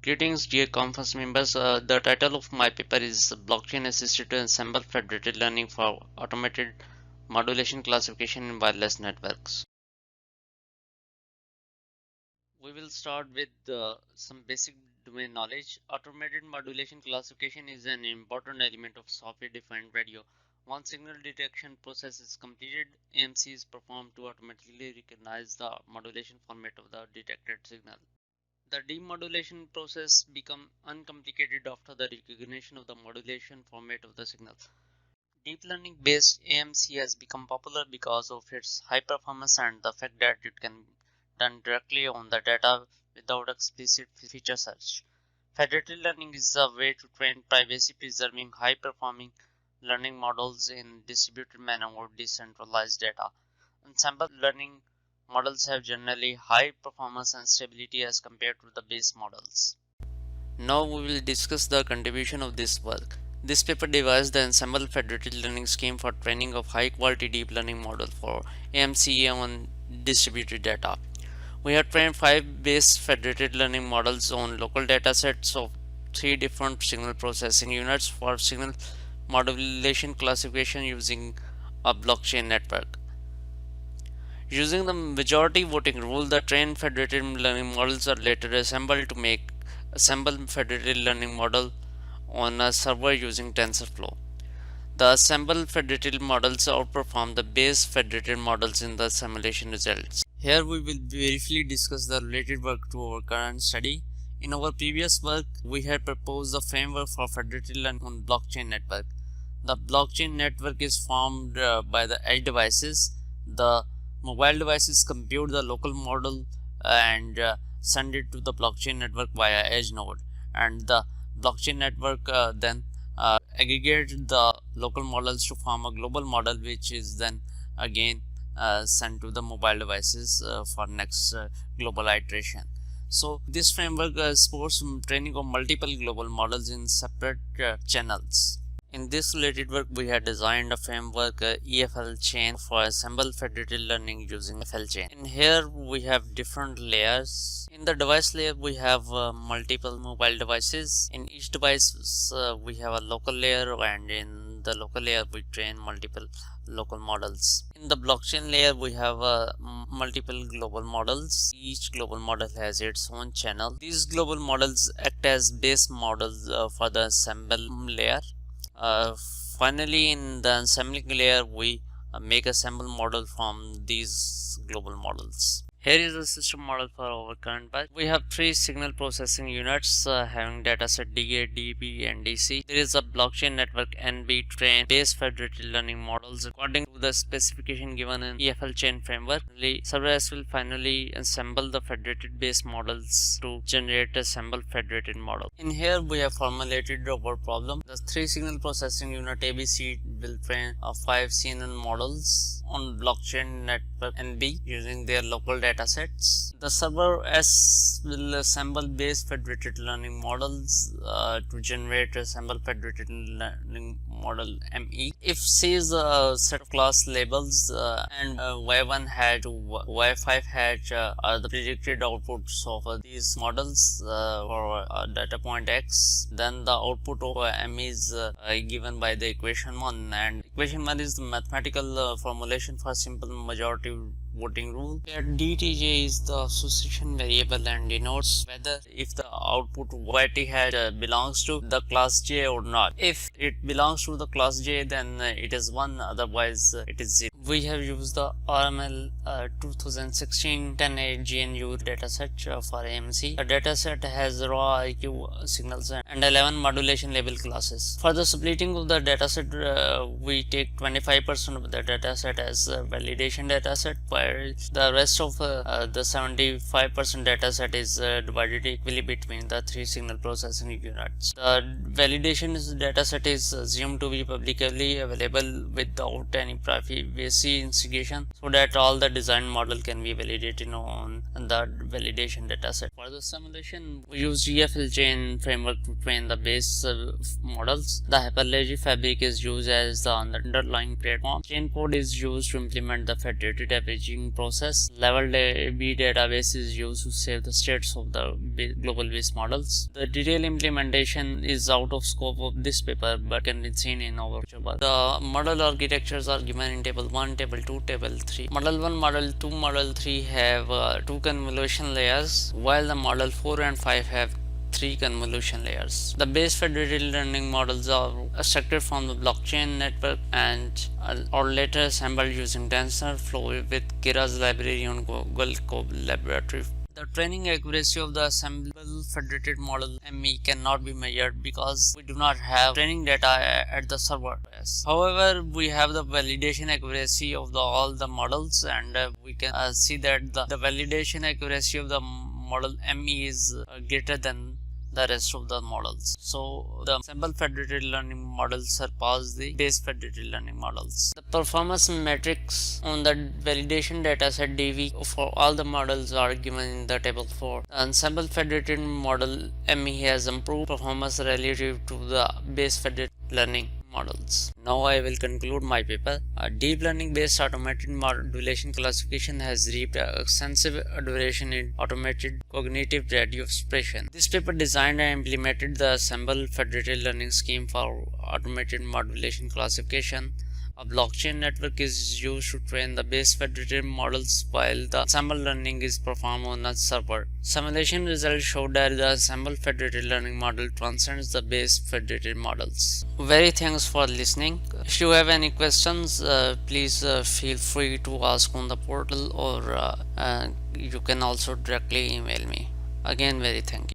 Greetings, dear conference members. The title of my paper is Blockchain Assisted to Ensemble Federated Learning for Automated Modulation Classification in Wireless Networks. We will start with some basic domain knowledge. Automated modulation classification is an important element of software-defined radio. Once signal detection process is completed, AMC is performed to automatically recognize the modulation format of the detected signal. The demodulation process becomes uncomplicated after the recognition of the modulation format of the signal. Deep learning based AMC has become popular because of its high performance and the fact that it can be done directly on the data without explicit feature search. Federated learning is a way to train privacy preserving high performing learning models in distributed manner or decentralized data. Ensemble learning models have generally high performance and stability as compared to the base models. Now we will discuss the contribution of this work. This paper devised the Ensemble Federated Learning Scheme for training of high quality deep learning model for AMCA on distributed data. We have trained 5 base federated learning models on local datasets of 3 different signal processing units for signal modulation classification using a blockchain network. Using the majority voting rule, the trained federated learning models are later assembled to make assembled federated learning model on a server using TensorFlow. The assembled federated models outperform the base federated models in the simulation results. Here we will briefly discuss the related work to our current study. In our previous work, we had proposed a framework for federated learning on blockchain network. The blockchain network is formed by the edge devices. The mobile devices compute the local model and send it to the blockchain network via edge node, and the blockchain network then aggregate the local models to form a global model, which is then again sent to the mobile devices for next global iteration. So this framework supports training of multiple global models in separate channels. In this related work, we have designed a framework EFL chain for assembled federated learning using EFL chain. In here, we have different layers. In the device layer, we have multiple mobile devices. In each device, we have a local layer, and in the local layer, we train multiple local models. In the blockchain layer, we have multiple global models. Each global model has its own channel. These global models act as base models for the assemble layer. Finally, in the assembling layer, we make a sample model from these global models. Here is the system model for our current batch. We have 3 signal processing units having dataset DA, DB, and DC. There is a blockchain network NB trained base federated learning models according to the specification given in EFL chain framework. The server will finally assemble the federated base models to generate a sample federated model. In here, we have formulated our problem. The 3 signal processing unit ABC will train 5 CNN models on blockchain network NB using their local datasets. The server S will assemble base federated learning models to generate a sample federated learning model ME. If C is a set of class labels and Y1 hatch to Y5 hatch are the predicted outputs of these models for data point X, then the output of M is given by the equation 1, and equation 1 is the mathematical formulation for simple majority voting rule, where DTJ is the association variable and denotes whether if the output YT hatch belongs to the class J or not. If it belongs to the class J, then it is 1, otherwise it is 0. We have used the RML 2016-10 GNU dataset for AMC. The dataset has raw IQ signals and 11 modulation label classes. For the splitting of the dataset, we take 25% of the dataset as a validation dataset, while the rest of the 75% dataset is divided equally between the 3 signal processing units. The validation dataset is assumed to be publicly available without any privacy instigation, so that all the design model can be validated on the validation dataset. For the simulation, we use EFL chain framework to train the base models. The Hyperledger fabric is used as the underlying platform. Chain code is used to implement the federated FAG staging process. Level B database is used to save the states of the global base models. The detailed implementation is out of scope of this paper but can be seen in our paper. The model architectures are given in table 1, table 2, table 3. Model 1, model 2, model 3 have 2 convolution layers, while the model 4 and 5 have 3 convolution layers. The base federated learning models are extracted from the blockchain network and or later assembled using TensorFlow with Keras library on Google Laboratory. The training accuracy of the assembled federated model ME cannot be measured because we do not have training data at the server. However, we have the validation accuracy of all the models, and we can see that the validation accuracy of the model ME is greater than the rest of the models. So the assembled federated learning models surpass the base federated learning models. The performance metrics on the validation dataset DV for all the models are given in the table 4. The assembled federated model ME has improved performance relative to the base federated learning models. Now I will conclude my paper. A deep learning based automated modulation classification has reaped extensive adoration in automated cognitive radio expression. This paper designed and implemented the assembled federated learning scheme for automated modulation classification. A blockchain network is used to train the base federated models while the assembled learning is performed on a server. Simulation results showed that the assembled federated learning model transcends the base federated models. Very thanks for listening. If you have any questions, please feel free to ask on the portal, or you can also directly email me. Again, very thank you.